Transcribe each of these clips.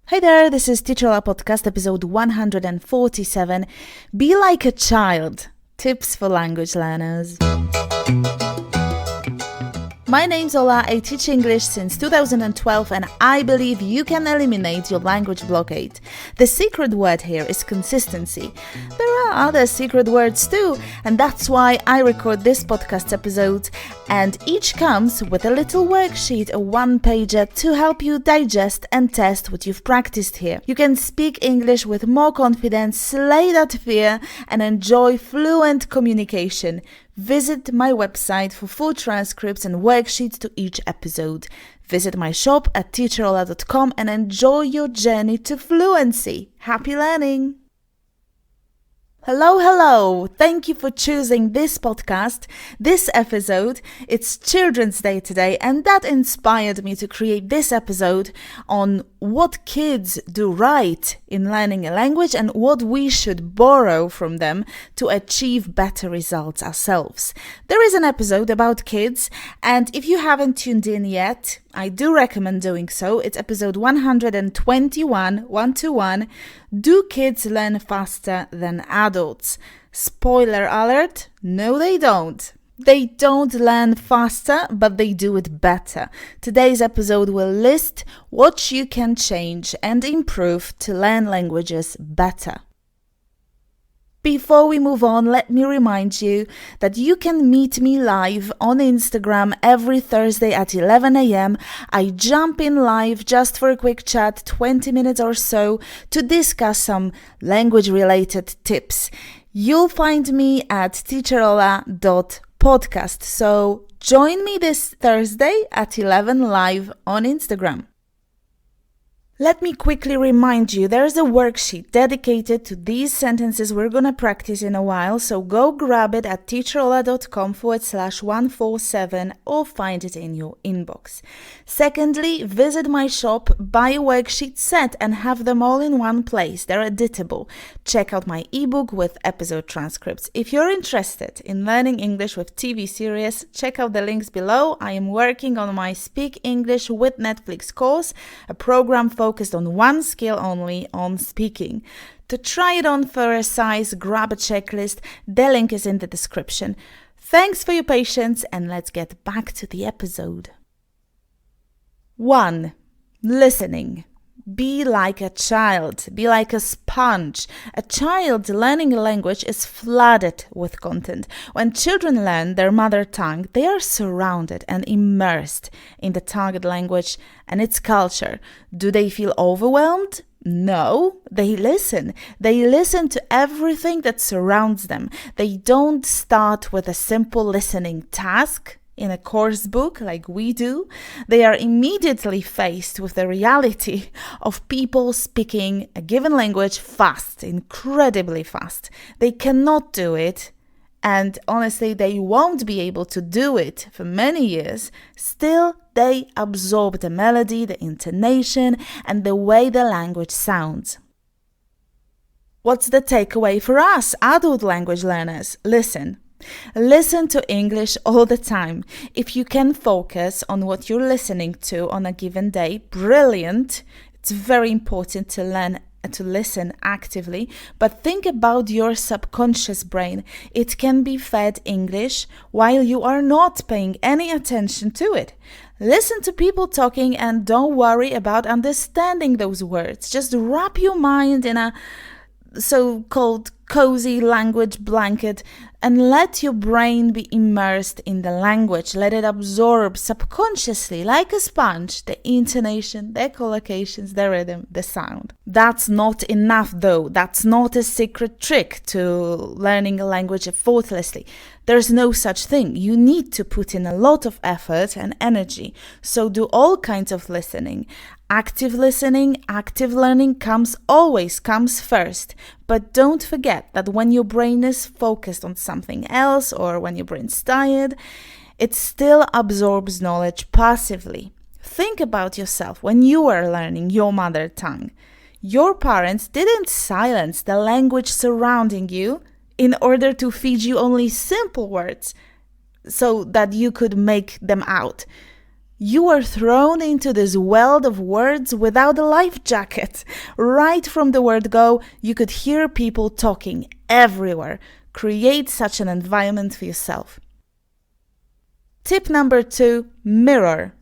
Hey there, this is Teacher Ola Podcast, episode 147. Be like a child. Tips for language learners. My name's Ola, I teach English since 2012 and I believe you can eliminate your language blockade. The secret word here is consistency. There are other secret words too, and that's why I record this podcast episode, and each comes with a little worksheet, a one-pager to help you digest and test what you've practiced here. You can speak English with more confidence, slay that fear, and enjoy fluent communication. Visit my website for full transcripts and worksheets to each episode. Visit my shop at teacherola.com and enjoy your journey to fluency. Happy learning! Hello! Thank you for choosing this podcast, this episode. It's Children's Day today, and that inspired me to create this episode on what kids do right in learning a language and what we should borrow from them to achieve better results ourselves. There is an episode about kids, and if you haven't tuned in yet, I do recommend doing so. It's episode 121. Do kids learn faster than adults? Spoiler alert, no they don't. They don't learn faster, but they do it better. Today's episode will list what you can change and improve to learn languages better. Before we move on, let me remind you that you can meet me live on Instagram every Thursday at 11 a.m. I jump in live just for a quick chat, 20 minutes or so, to discuss some language-related tips. You'll find me at teacherola.podcast. So join me this Thursday at 11 live on Instagram. Let me quickly remind you, there's a worksheet dedicated to these sentences we're going to practice in a while, so go grab it at teacherola.com/147 or find it in your inbox. Secondly, visit my shop, buy a worksheet set and have them all in one place. They're editable. Check out my ebook with episode transcripts. If you're interested in learning English with TV series, check out the links below. I am working on my Speak English with Netflix course, a program focused on one skill only, on speaking. To try it on for a size, grab a checklist. The link is in the description. Thanks for your patience and let's get back to the episode. 1. Listening. Be like a child. Be like a sponge. A child learning a language is flooded with content. When children learn their mother tongue, they are surrounded and immersed in the target language and its culture. Do they feel overwhelmed? No, they listen. They listen to everything that surrounds them. They don't start with a simple listening task in a course book like we do. They are immediately faced with the reality of people speaking a given language fast, incredibly fast. They cannot do it, and honestly, they won't be able to do it for many years. Still, they absorb the melody, the intonation, and the way the language sounds. What's the takeaway for us, adult language learners? Listen to English all the time. If you can focus on what you're listening to on a given day, brilliant. It's very important to learn to listen actively, but think about your subconscious brain. It can be fed English while you are not paying any attention to it. Listen to people talking and don't worry about understanding those words. Just wrap your mind in a so-called cozy language blanket and let your brain be immersed in the language. Let it absorb subconsciously, like a sponge, the intonation, the collocations, the rhythm, the sound. That's not enough though. That's not a secret trick to learning a language effortlessly. There's no such thing. You need to put in a lot of effort and energy. So do all kinds of listening. Active listening, active learning always comes first. But don't forget that when your brain is focused on something else or when your brain's tired, it still absorbs knowledge passively. Think about yourself when you were learning your mother tongue. Your parents didn't silence the language surrounding you in order to feed you only simple words so that you could make them out. You were thrown into this world of words without a life jacket. Right from the word go, you could hear people talking everywhere. Create such an environment for yourself. Tip number 2, mirror.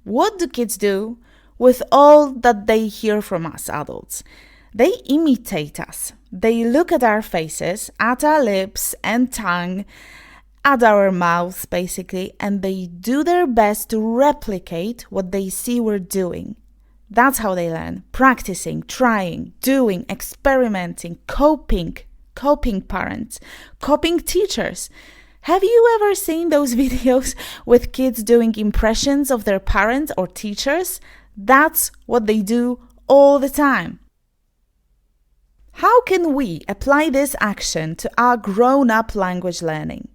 What do kids do with all that they hear from us adults? They imitate us. They look at our faces, at our lips and tongue, at our mouths basically, and they do their best to replicate what they see we're doing. That's how they learn. Practicing, trying, doing, experimenting, coping parents, coping teachers. Have you ever seen those videos with kids doing impressions of their parents or teachers? That's what they do all the time. How can we apply this action to our grown-up language learning?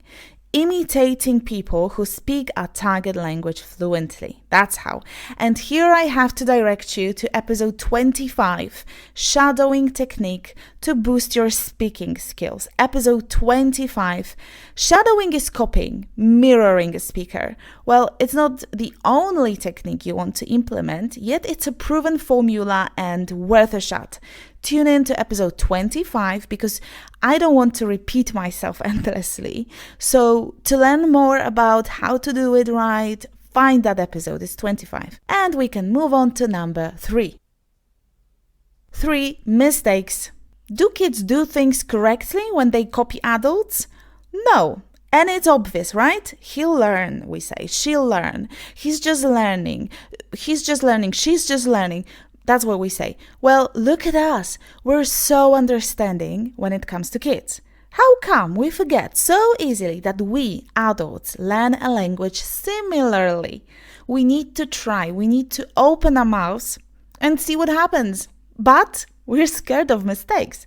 Imitating people who speak our target language fluently. That's how. And here I have to direct you to episode 25, Shadowing Technique to Boost Your Speaking Skills. Episode 25. Shadowing is copying, mirroring a speaker. Well, it's not the only technique you want to implement, yet it's a proven formula and worth a shot. Tune in to episode 25 because I don't want to repeat myself endlessly. So to learn more about how to do it right, find that episode. It's 25. And we can move on to number 3. 3, mistakes. Do kids do things correctly when they copy adults? No. And it's obvious, right? He'll learn, we say. She'll learn. He's just learning. He's just learning. She's just learning. That's what we say. Well, look at us. We're so understanding when it comes to kids. How come we forget so easily that we, adults, learn a language similarly? We need to try. We need to open our mouths and see what happens. But we're scared of mistakes.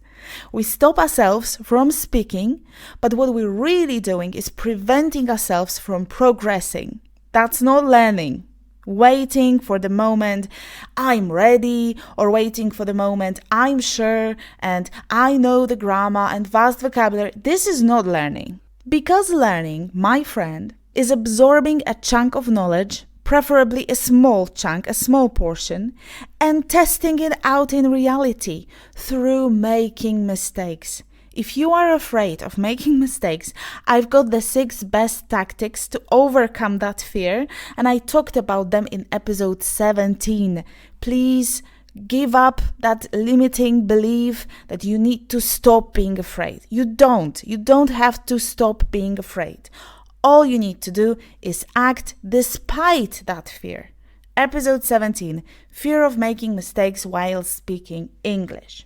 We stop ourselves from speaking, but what we're really doing is preventing ourselves from progressing. That's not learning. Waiting for the moment I'm ready, or waiting for the moment I'm sure and I know the grammar and vast vocabulary. This is not learning. Because learning, my friend, is absorbing a chunk of knowledge, preferably a small chunk, a small portion, and testing it out in reality through making mistakes. If you are afraid of making mistakes, I've got the 6 best tactics to overcome that fear, and I talked about them in episode 17. Please give up that limiting belief that you need to stop being afraid. You don't have to stop being afraid. All you need to do is act despite that fear. Episode 17, Fear of Making Mistakes While Speaking English.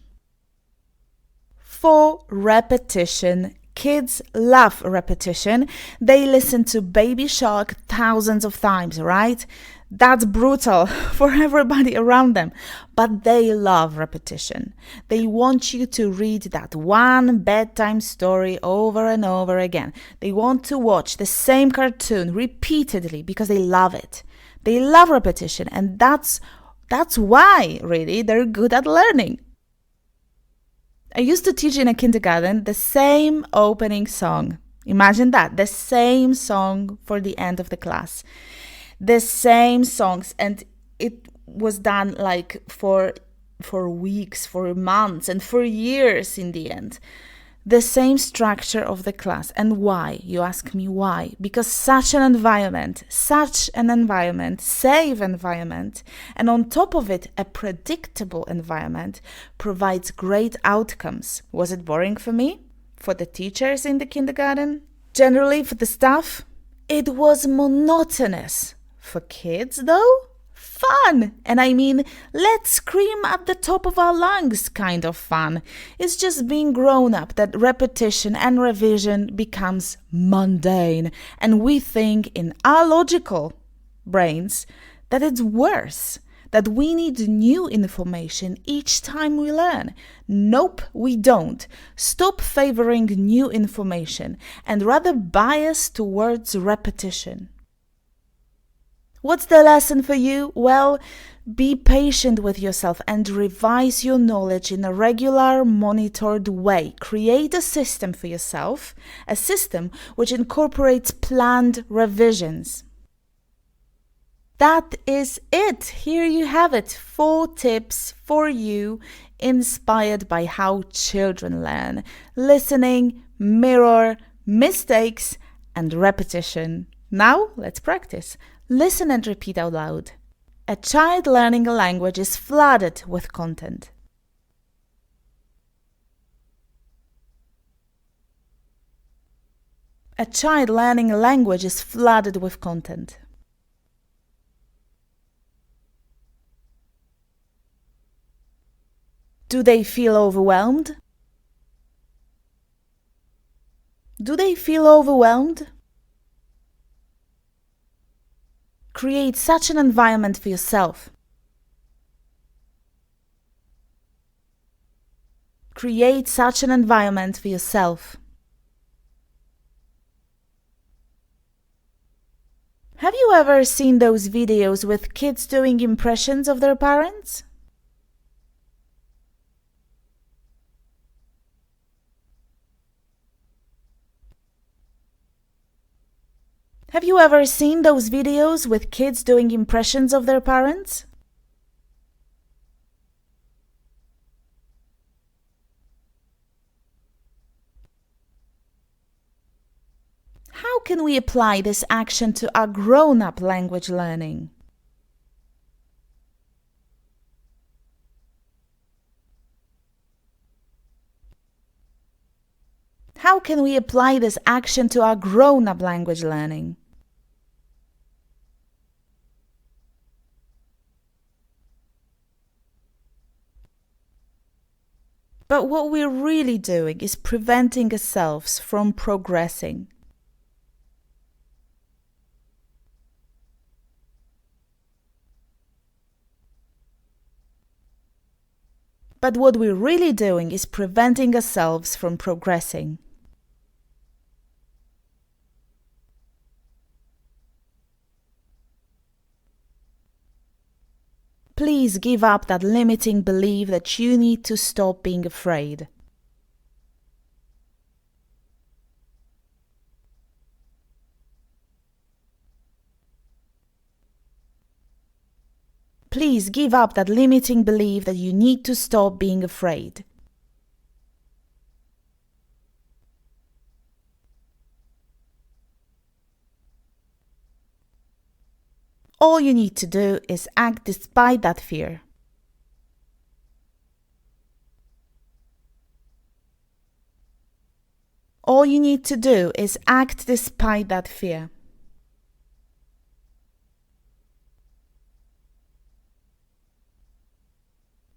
4, repetition. Kids love repetition. They listen to Baby Shark thousands of times, right? That's brutal for everybody around them, but they love repetition. They want you to read that one bedtime story over and over again. They want to watch the same cartoon repeatedly because they love it. They love repetition, and that's why, really, they're good at learning. I used to teach in a kindergarten the same opening song. Imagine that, the same song for the end of the class. The same songs, and it was done like for weeks, for months, and for years in the end. The same structure of the class. And why? You ask me why? Because such an environment, safe environment, and on top of it, a predictable environment provides great outcomes. Was it boring for me? For the teachers in the kindergarten? Generally, for the staff? It was monotonous. For kids, though? Fun! And I mean, let's scream at the top of our lungs kind of fun. It's just being grown up that repetition and revision becomes mundane, and we think in our logical brains that it's worse, that we need new information each time we learn. Nope, we don't. Stop favoring new information and rather bias towards repetition. What's the lesson for you? Well, be patient with yourself and revise your knowledge in a regular, monitored way. Create a system for yourself, a system which incorporates planned revisions. That is it. Here you have it. 4 tips for you inspired by how children learn. Listening, mirror, mistakes, and repetition. Now, let's practice. Listen and repeat out loud. A child learning a language is flooded with content. A child learning a language is flooded with content. Do they feel overwhelmed? Do they feel overwhelmed? Create such an environment for yourself. Create such an environment for yourself. Have you ever seen those videos with kids doing impressions of their parents? Have you ever seen those videos with kids doing impressions of their parents? How can we apply this action to our grown-up language learning? How can we apply this action to our grown-up language learning? But what we're really doing is preventing ourselves from progressing. But what we're really doing is preventing ourselves from progressing. Please give up that limiting belief that you need to stop being afraid. Please give up that limiting belief that you need to stop being afraid. All you need to do is act despite that fear. All you need to do is act despite that fear.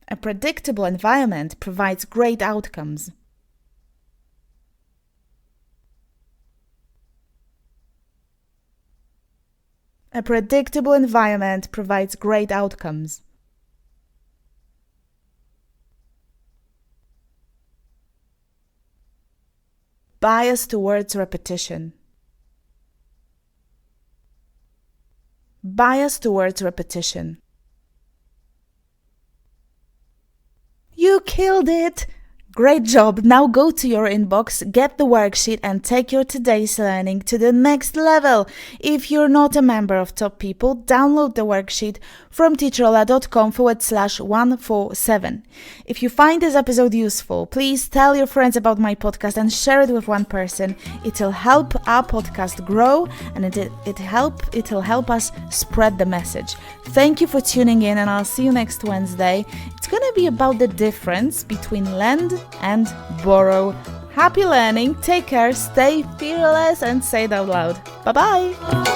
A predictable environment provides great outcomes. A predictable environment provides great outcomes. Bias towards repetition. Bias towards repetition. You killed it! Great job! Now go to your inbox, get the worksheet and take your today's learning to the next level. If you're not a member of Top People, download the worksheet from teacherola.com/147. If you find this episode useful, please tell your friends about my podcast and share it with one person. It'll help our podcast grow and it'll help us spread the message. Thank you for tuning in and I'll see you next Wednesday. It's going to be about the difference between lend and borrow. Happy learning, take care, stay fearless and say it out loud. Bye-bye!